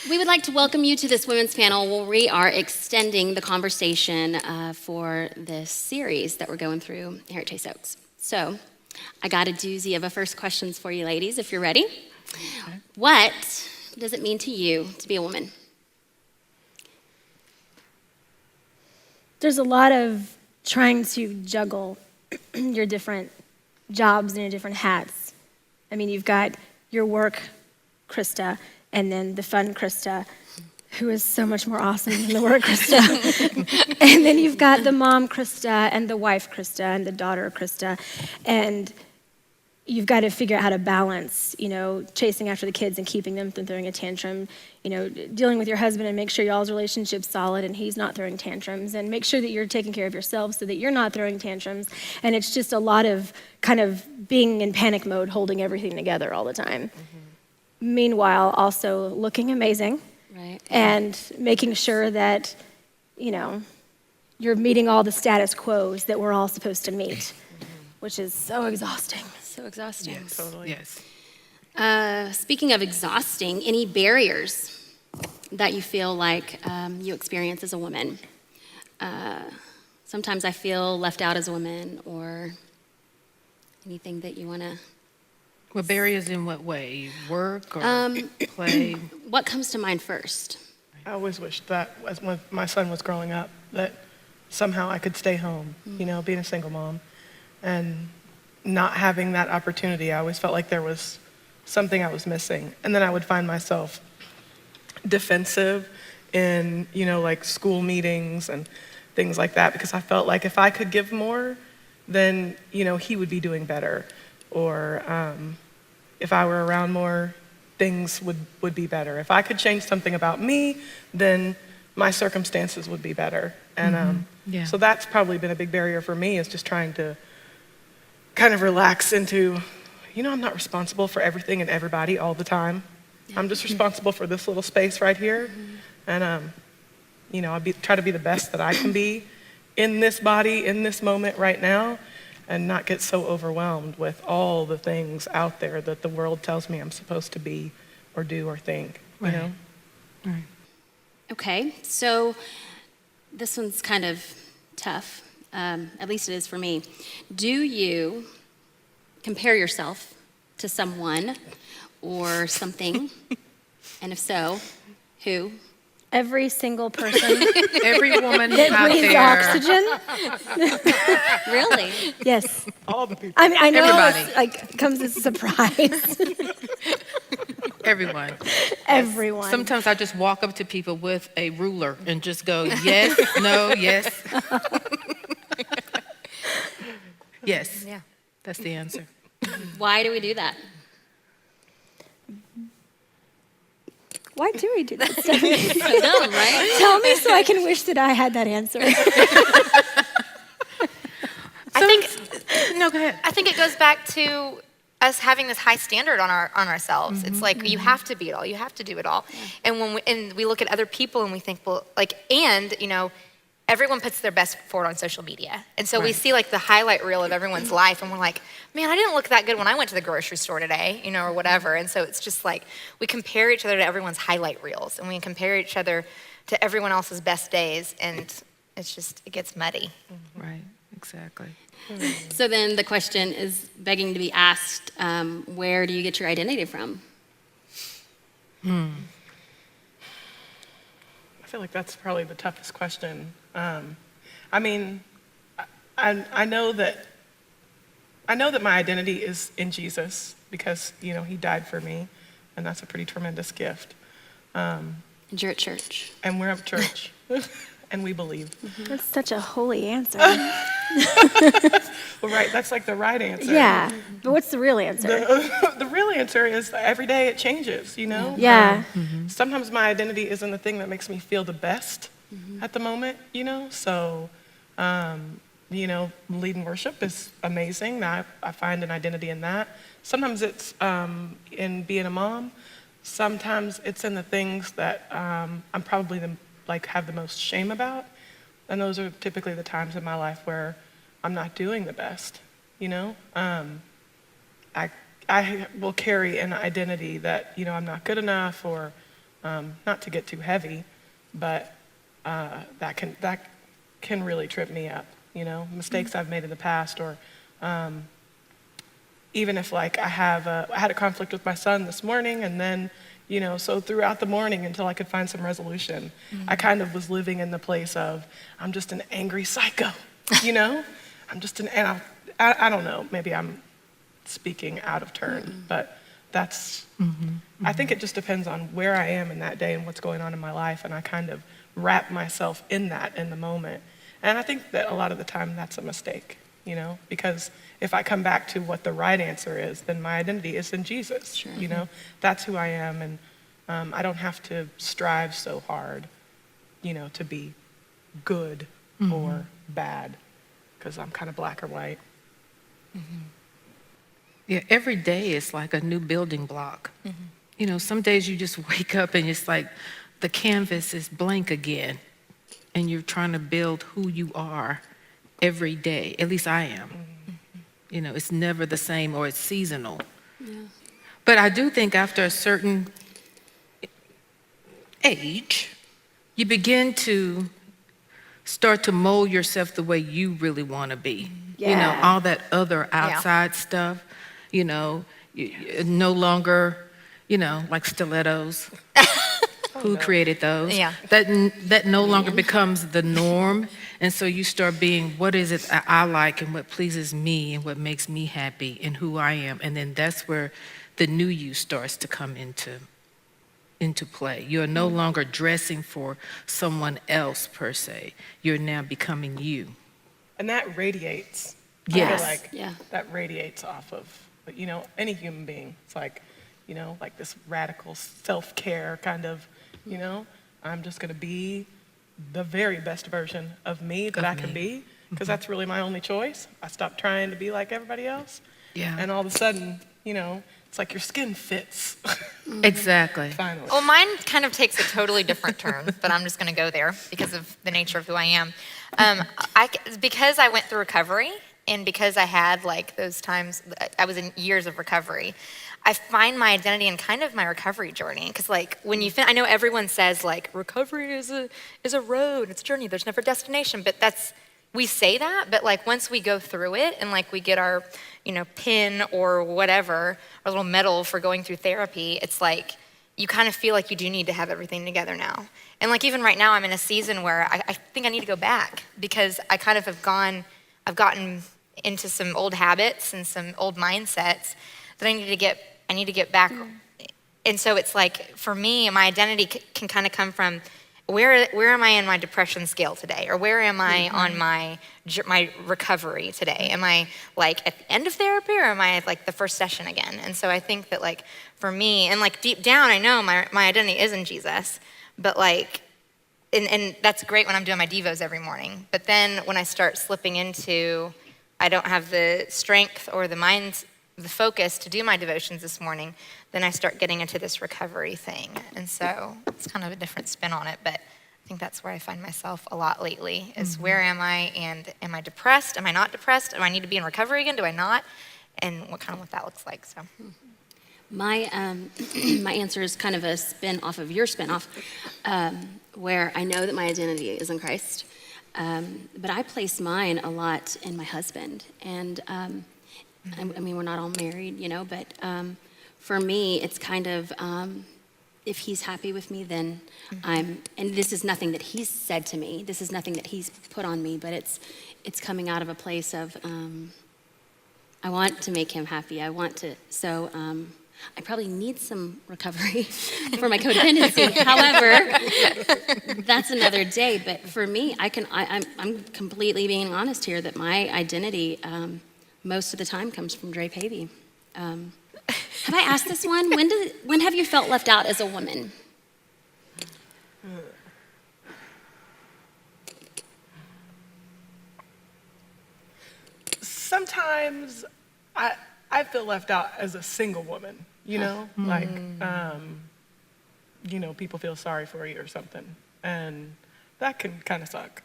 We would like to welcome you to this women's panel where we are extending the conversation for this series that we're going through here at Chase Oaks. So I got a doozy of a first questions for you ladies, if you're ready. Okay. What does it mean to you to be a woman? There's a lot of trying to juggle your different jobs and your different hats. I mean, you've got your work, Krista, and then the fun Krista, who is so much more awesome than the work Krista. And then you've got the mom Krista and the wife Krista and the daughter Krista. And you've got to figure out how to balance, chasing after the kids and keeping them from throwing a tantrum, dealing with your husband and make sure y'all's relationship's solid and he's not throwing tantrums, and make sure that you're taking care of yourself so that you're not throwing tantrums. And it's just a lot of kind of being in panic mode, holding everything together all the time. Mm-hmm. Meanwhile, also looking amazing, right, and making sure that, you're meeting all the status quos that we're all supposed to meet, which is so exhausting. So exhausting. Yes, totally. Yes. Speaking of exhausting, any barriers that you feel like you experience as a woman? Sometimes I feel left out as a woman, or anything that you want to... Well, barriers in what way? Work or play? What comes to mind first? I always wished that when my son was growing up, that somehow I could stay home, being a single mom. And not having that opportunity, I always felt like there was something I was missing. And then I would find myself defensive in, like school meetings and things like that, because I felt like if I could give more, then, he would be doing better. Or if I were around more, things would be better. If I could change something about me, then my circumstances would be better. And so that's probably been a big barrier for me, is just trying to kind of relax into, I'm not responsible for everything and everybody all the time. I'm just responsible for this little space right here. And, I try to be the best that I can be in this body, in this moment right now, and not get so overwhelmed with all the things out there that the world tells me I'm supposed to be or do or think, Right. Right. Okay, so this one's kind of tough, at least it is for me. Do you compare yourself to someone or something? And if so, who? Every single person Every woman that out breathes there. oxygen. Really? Yes. All the people. I mean, I know Everybody. it comes as a surprise. Everyone. Everyone. Sometimes I just walk up to people with a ruler and just go, yes, no, yes. Yes. Yeah. That's the answer. Why do we do that? Why do we do that, Stephanie? So dumb, right? Tell me so I can wish that I had that answer. No, go ahead. I think it goes back to us having this high standard on ourselves. Mm-hmm. It's like you have to be it all, you have to do it all. Yeah. And when we look at other people and we think, well, everyone puts their best forward on social media. And so we see like the highlight reel of everyone's life and we're like, man, I didn't look that good when I went to the grocery store today, or whatever. And so it's just like we compare each other to everyone's highlight reels and we compare each other to everyone else's best days, and it gets muddy. Right, exactly. So then the question is begging to be asked, where do you get your identity from? I feel like that's probably the toughest question. I know that my identity is in Jesus because, he died for me, and that's a pretty tremendous gift. And you're at church. And we're at church, and we believe. That's such a holy answer. Well, right, that's like the right answer. Yeah, but what's the real answer? The real answer is that every day it changes, Yeah. Sometimes my identity isn't the thing that makes me feel the best at the moment, So, leading worship is amazing. I find an identity in that. Sometimes it's in being a mom. Sometimes it's in the things that I'm probably have the most shame about. And those are typically the times in my life where I'm not doing the best, I will carry an identity that, I'm not good enough, or Not to get too heavy, but that can really trip me up, you know, mistakes I've made in the past, or even if like I had a conflict with my son this morning, and then, you know, so throughout the morning until I could find some resolution, I kind of was living in the place of, I'm just an angry psycho, you know? And I don't know, maybe I'm speaking out of turn, but that's, I think it just depends on where I am in that day and what's going on in my life, and I kind of wrap myself in that in the moment. And I think that a lot of the time that's a mistake, you know, because if I come back to what the right answer is, then my identity is in Jesus, Sure. you know, that's who I am, and I don't have to strive so hard, you know, to be good or bad, because I'm kind of black or white. Yeah, every day is like a new building block. You know, some days you just wake up and it's like the canvas is blank again, and you're trying to build who you are every day. At least I am. You know, it's never the same, or it's seasonal. But I do think after a certain age, you begin to start to mold yourself the way you really want to be. You know, Yeah. all that other outside stuff, you know, no longer, you know, like stilettos. Who created those? Yeah. That no longer becomes the norm. And so you start being, what is it that I like, and what pleases me, and what makes me happy, and who I am. And then that's where the new you starts to come into play. You're no longer dressing for someone else per se. You're now becoming you. And that radiates. I Yes. feel like Yeah. that radiates off of, you know, any human being. It's like, you know, like this radical self-care kind of, you know, I'm just going to be the very best version of me that I can be, because that's really my only choice. I stopped trying to be like everybody else. Yeah. And all of a sudden, you know, it's like your skin fits, Exactly. finally. Well, mine kind of takes a totally different turn, but I'm just going to go there because of the nature of who I am. Because I went through recovery, and because I had like those times, I was in years of recovery, I find my identity in kind of my recovery journey. Because like when you, I know everyone says like recovery is a road, it's a journey, there's never a destination, but we say that, but like once we go through it and like we get our, you know, pin or whatever, our little medal for going through therapy, it's like you kind of feel like you do need to have everything together now. And like even right now I'm in a season where I think I need to go back, because I kind of I've gotten into some old habits and some old mindsets that I need to get back. And so it's like, for me, my identity can kind of come from where am I in my depression scale today? Or where am I on my recovery today? Am I like at the end of therapy, or am I at like the first session again? And so I think that like for me, and like deep down, I know my identity is in Jesus, but like, and that's great when I'm doing my devos every morning. But then when I start slipping into, I don't have the strength or the mind, the focus to do my devotions this morning, then I start getting into this recovery thing. And so it's kind of a different spin on it, but I think that's where I find myself a lot lately, is where am I, and am I depressed? Am I not depressed? Do I need to be in recovery again? Do I not? And what that looks like, so. My my answer is kind of a spin off of your spin off, where I know that my identity is in Christ, but I place mine a lot in my husband. And I mean, we're not all married, you know, but for me, it's kind of if he's happy with me, then and this is nothing that he's said to me. This is nothing that he's put on me, but it's coming out of a place of I want to make him happy. I want to, so I probably need some recovery for my codependency. However, that's another day. But for me, I'm completely being honest here that my identity most of the time comes from Dre Pavey. Have I asked this one? When have you felt left out as a woman? Sometimes I feel left out as a single woman, you know, like, you know, people feel sorry for you or something, and that can kind of suck.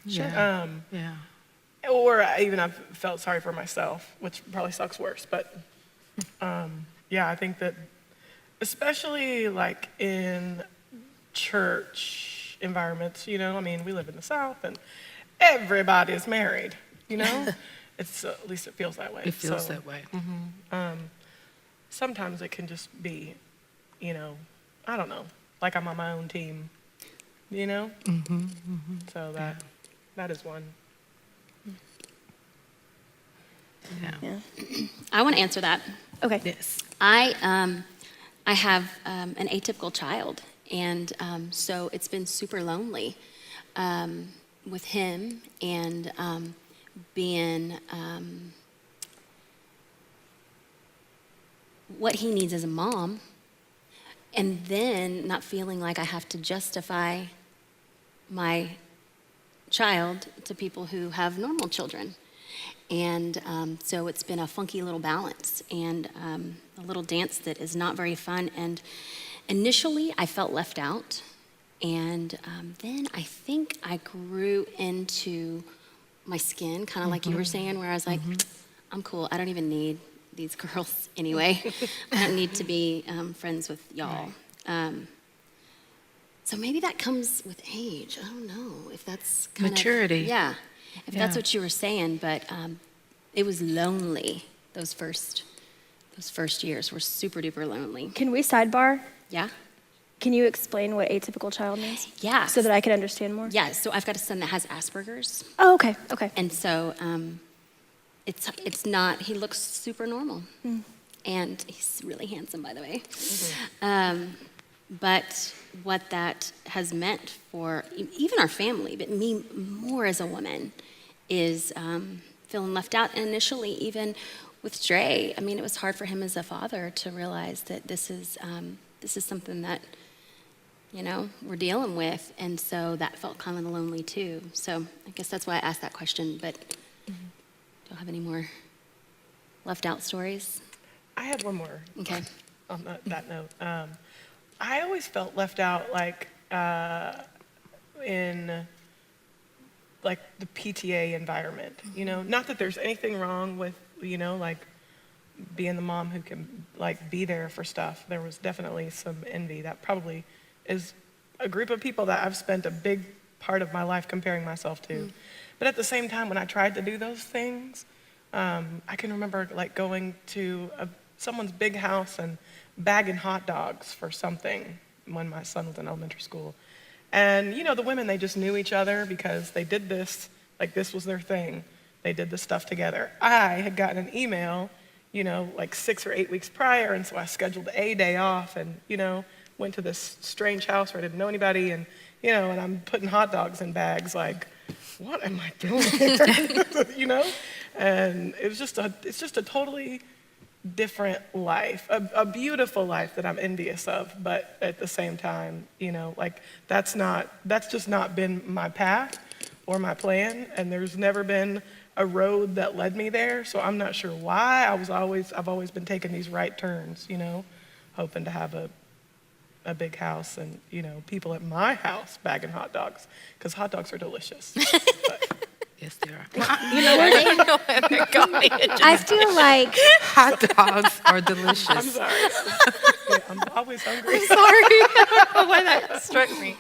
Yeah. Yeah. Or I've felt sorry for myself, which probably sucks worse. But yeah, I think that especially like in church environments, I mean, we live in the South and everybody's married, It's, at least it feels that way. It feels So, that way. sometimes it can just be, I don't know, like I'm on my own team, So that is one. Yeah. Yeah. I want to answer that. Okay. Yes. I have an atypical child, and so it's been super lonely with him and being what he needs as a mom, and then not feeling like I have to justify my child to people who have normal children. And so it's been a funky little balance and a little dance that is not very fun. And initially, I felt left out. And then I think I grew into my skin, kind of like you were saying, where I was like, I'm cool. I don't even need these girls anyway. I don't need to be friends with y'all. So maybe that comes with age. I don't know if that's kind Maturity. of... Yeah. If that's Yeah. what you were saying, but it was lonely. Those first years were super duper lonely. Can we sidebar? Yeah. Can you explain what atypical child means? Yeah. So that I can understand more? Yeah. So I've got a son that has Asperger's, Oh, okay. Okay. and so it's not. He looks super normal, and he's really handsome, by the way. But what that has meant for even our family, but me more as a woman, is feeling left out. And initially, even with Dre, I mean, it was hard for him as a father to realize that this is something that, we're dealing with. And so that felt kind of lonely too. So I guess that's why I asked that question. But don't have any more left out stories? I had one more Okay. on that note. I always felt left out, like in like the PTA environment. Not that there's anything wrong with like being the mom who can like be there for stuff. There was definitely some envy. That probably is a group of people that I've spent a big part of my life comparing myself to. But at the same time, when I tried to do those things, I can remember like going to someone's big house and bagging hot dogs for something when my son was in elementary school. And, the women, they just knew each other because they did this, like this was their thing. They did this stuff together. I had gotten an email, like 6 or 8 weeks prior, and so I scheduled a day off and, went to this strange house where I didn't know anybody, and, and I'm putting hot dogs in bags, like, what am I doing here? And it's just a totally different life, a beautiful life that I'm envious of, but at the same time, like that's just not been my path or my plan, and there's never been a road that led me there, so I'm not sure why. I've always been taking these right turns, hoping to have a big house and, people at my house bagging hot dogs, because hot dogs are delicious. But, Yes, they are. I feel like Hot dogs are I'm delicious. sorry. Yeah, I'm always hungry. Sorry, I don't know why that struck me.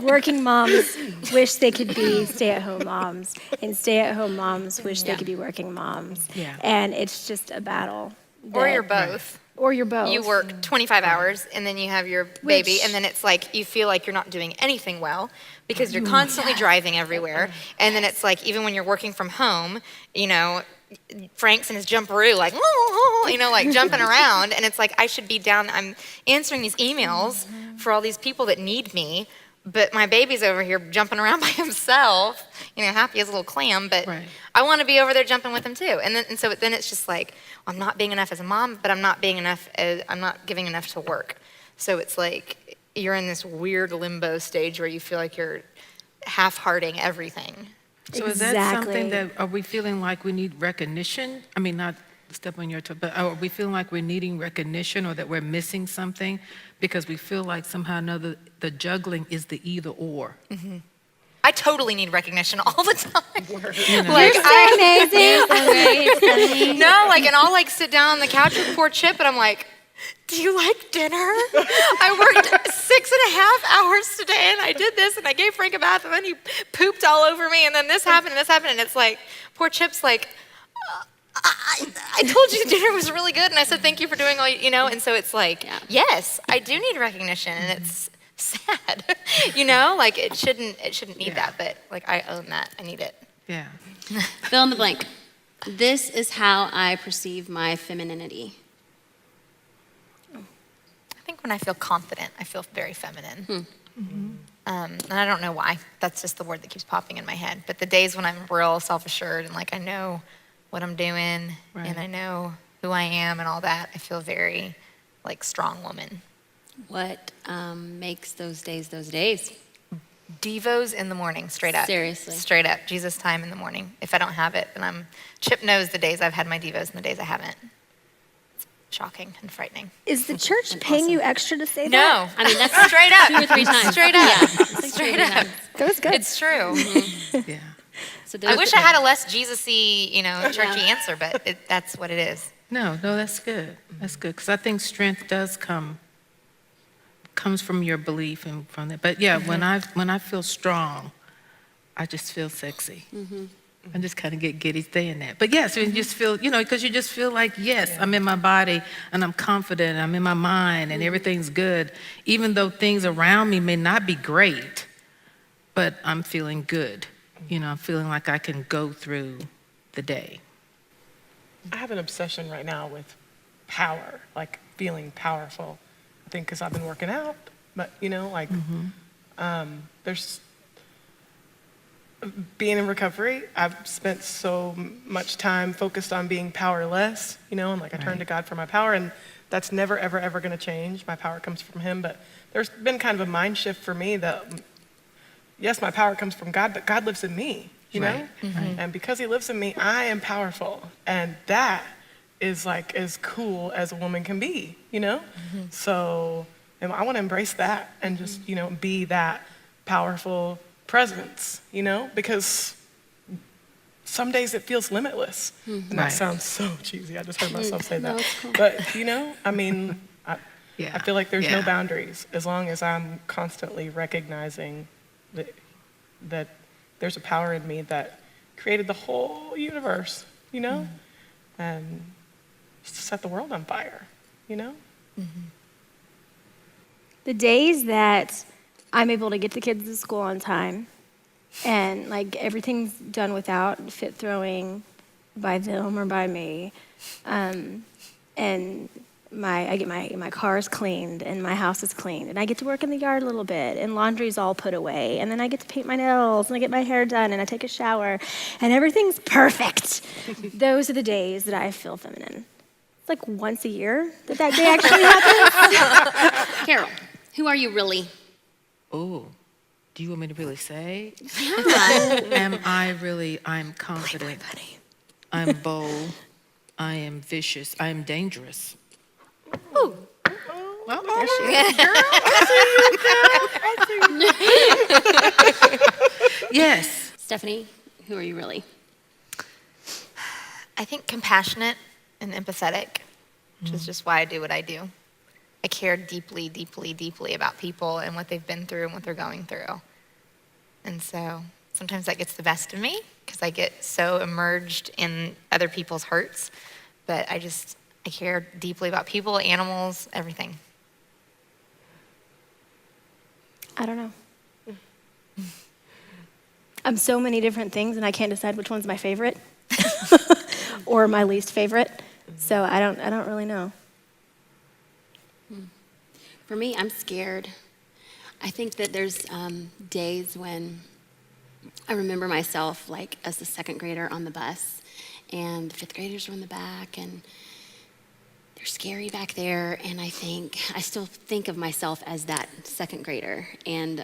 working moms wish they could be stay-at-home moms, and stay-at-home moms wish they could be working moms. Yeah. And it's just a battle. Or that- you're both. Or you're both. You work 25 hours and then you have your baby, Which- and then it's like you feel like you're not doing anything well because you're constantly driving everywhere. And then it's like even when you're working from home, Frank's in his jumperoo, like, like jumping around. And it's like I should be down. I'm answering these emails for all these people that need me, but my baby's over here jumping around by himself, happy as a little clam. But Right. I want to be over there jumping with him too. And so then it's just like I'm not being enough as a mom, but I'm not giving enough to work. So it's like you're in this weird limbo stage where you feel like you're half-hearting everything. So is that Exactly. something that, are we feeling like we need recognition? I mean, not to step on your toe, but are we feeling like we're needing recognition or that we're missing something? Because we feel like somehow or another the juggling is the either or. I totally need recognition all the time. You know? Like Amazing. no, like, and I'll like sit down on the couch with poor Chip, and I'm like, do you like dinner? I worked 6.5 hours today and I did this and I gave Frank a bath and then he pooped all over me and then this happened and this happened. And it's like, poor Chip's like, I told you dinner was really good and I said, thank you for doing all, and so it's like, yes, I do need recognition and it's sad, like it shouldn't need that, but like I own that, I need it. Yeah. Fill in the blank. This is how I perceive my femininity. I think when I feel confident, I feel very feminine. And I don't know why. That's just the word that keeps popping in my head. But the days when I'm real self-assured and like I know what I'm doing and I know who I am and all that, I feel very like strong woman. What makes those days those days? Devos in the morning, straight up. Seriously. Straight up, Jesus time in the morning. If I don't have it, then Chip knows the days I've had my Devos and the days I haven't. It's shocking and frightening. Is the church paying you extra to say that? No, I mean, that's straight up. 2 or 3 times. Straight up. Yeah, it's like 2 or 3 Straight up. times. That was good. It's true. Yeah. So I wish I had a less Jesus-y, churchy answer, but that's what it is. No, that's good. That's good, because I think strength does comes from your belief and from that. But yeah, when I feel strong, I just feel sexy. I just kind of get giddy saying that. But yes, you just feel, because you just feel like, yes, I'm in my body and I'm confident, I'm in my mind and everything's good, even though things around me may not be great, but I'm feeling good. I'm feeling like I can go through the day. I have an obsession right now with power, like feeling powerful. I think because I've been working out, but there's being in recovery. I've spent so much time focused on being powerless, and like I turn to God for my power, and that's never, ever, ever going to change. My power comes from Him, but there's been kind of a mind shift for me that, yes, my power comes from God, but God lives in me, you know? And because He lives in me, I am powerful. And that is like as cool as a woman can be, So I want to embrace that and just, be that powerful presence, because some days it feels limitless. And that sounds so cheesy. I just heard myself say that. No, it's cool. But, I feel like there's no boundaries as long as I'm constantly recognizing that there's a power in me that created the whole universe, and set the world on fire, The days that I'm able to get the kids to school on time and like everything's done without fit throwing by them or by me, and I get my car's cleaned and my house is cleaned and I get to work in the yard a little bit and laundry's all put away and then I get to paint my nails and I get my hair done and I take a shower and everything's perfect. Those are the days that I feel feminine. It's like once a year that day actually happens. Carol, who are you really? Oh, do you want me to really say? Yeah. I'm confident. I'm bold. I am vicious. I am dangerous. Ooh. Yes. Stephanie, who are you really? I think compassionate and empathetic, which is just why I do what I do. I care deeply, deeply, deeply about people and what they've been through and what they're going through. And so sometimes that gets the best of me because I get so immersed in other people's hurts. But I care deeply about people, animals, everything. I don't know. I'm so many different things and I can't decide which one's my favorite or my least favorite. So I don't really know. For me, I'm scared. I think that there's days when I remember myself like as the second grader on the bus and the fifth graders are in the back and they're scary back there, and I still think of myself as that second grader. And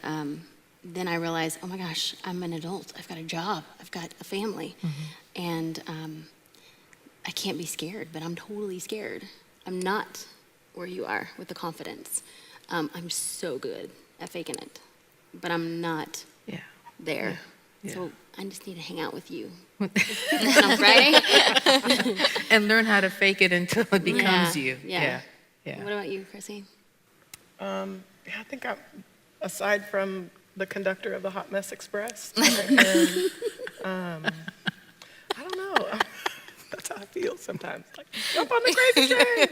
then I realize, oh my gosh, I'm an adult. I've got a job. I've got a family. And I can't be scared, but I'm totally scared. I'm not where you are with the confidence. I'm so good at faking it, but I'm not there. Yeah. So I just need to hang out with you on Friday. And learn how to fake it until it becomes you. Yeah. Yeah. What about you, Chrissy? Yeah, I think aside from the conductor of the Hot Mess Express, I don't know. That's how I feel sometimes. Like, jump on the crazy train.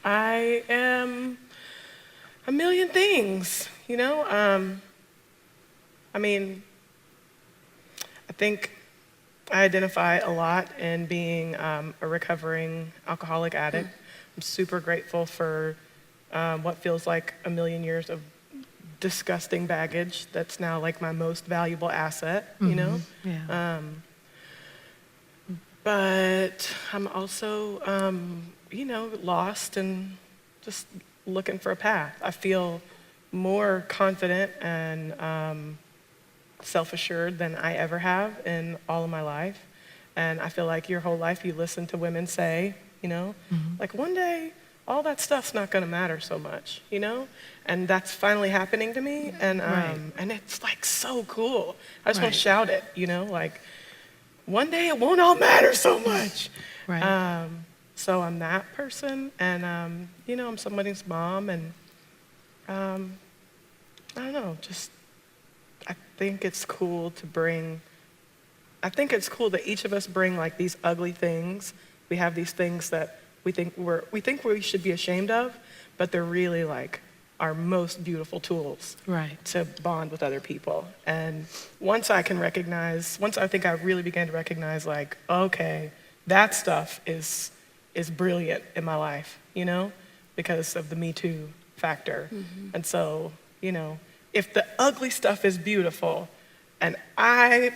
I am a million things, you know? I mean, I think I identify a lot in being a recovering alcoholic addict. I'm super grateful for what feels like a million years of disgusting baggage that's now like my most valuable asset, you know? Yeah. But I'm also, you know, lost and just looking for a path. I feel more confident and self-assured than I ever have in all of my life. And I feel like your whole life you listen to women say, you know, like one day all that stuff's not gonna matter so much, you know? And that's finally happening to me. And, Right. and it's like so cool. I just wanna Right. shout it, you know, like one day it won't all matter so much. Right. So I'm that person, and you know, I'm somebody's mom, and I don't know, just I think it's cool to bring. I think it's cool that each of us bring like these ugly things. We have these things that we think we should be ashamed of, but they're really like our most beautiful tools Right. to bond with other people. And once I think I really began to recognize like, okay, that stuff is brilliant in my life, you know, because of the Me Too factor. And so, you know, if the ugly stuff is beautiful and I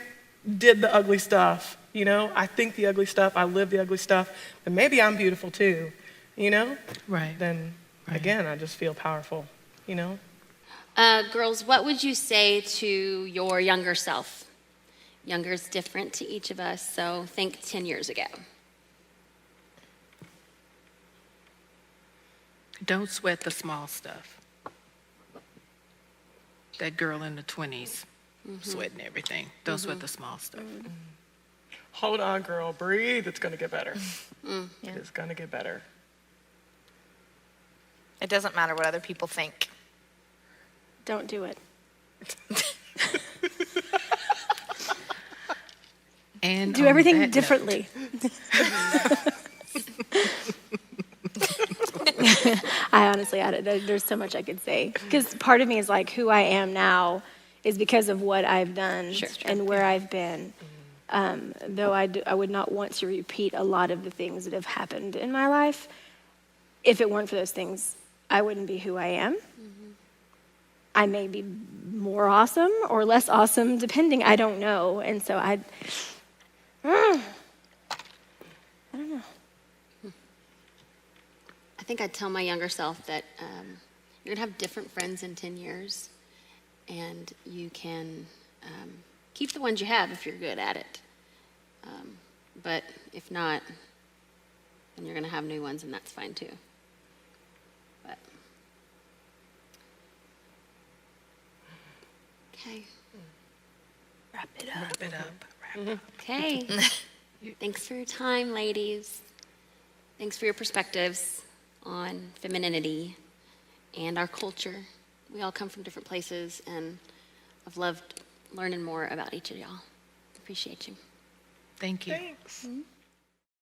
did the ugly stuff, you know, I think the ugly stuff, I live the ugly stuff, then maybe I'm beautiful too, you know? Right. Then Right. again, I just feel powerful, you know? Girls, what would you say to your younger self? Younger is different to each of us, so think 10 years ago. Don't sweat the small stuff. That girl in the 20s sweating everything. Don't sweat the small stuff. Hold on, girl, breathe, it's gonna get better. It's gonna get better. It doesn't matter what other people think. Don't do it. And Do on everything that note- differently. There's so much I could say. Because part of me is like, who I am now is because of what I've done and where I've been. Though I would not want to repeat a lot of the things that have happened in my life. If it weren't for those things, I wouldn't be who I am. I may be more awesome or less awesome, depending, I don't know. And so I don't know. I think I'd tell my younger self that you're going to have different friends in 10 years, and you can keep the ones you have if you're good at it. But if not, then you're going to have new ones, and that's fine too. But okay. Wrap it up. Wrap it up. Okay. Thanks for your time, ladies. Thanks for your perspectives on femininity and our culture. We all come from different places, and I've loved learning more about each of y'all. Appreciate you. Thank you. Thanks.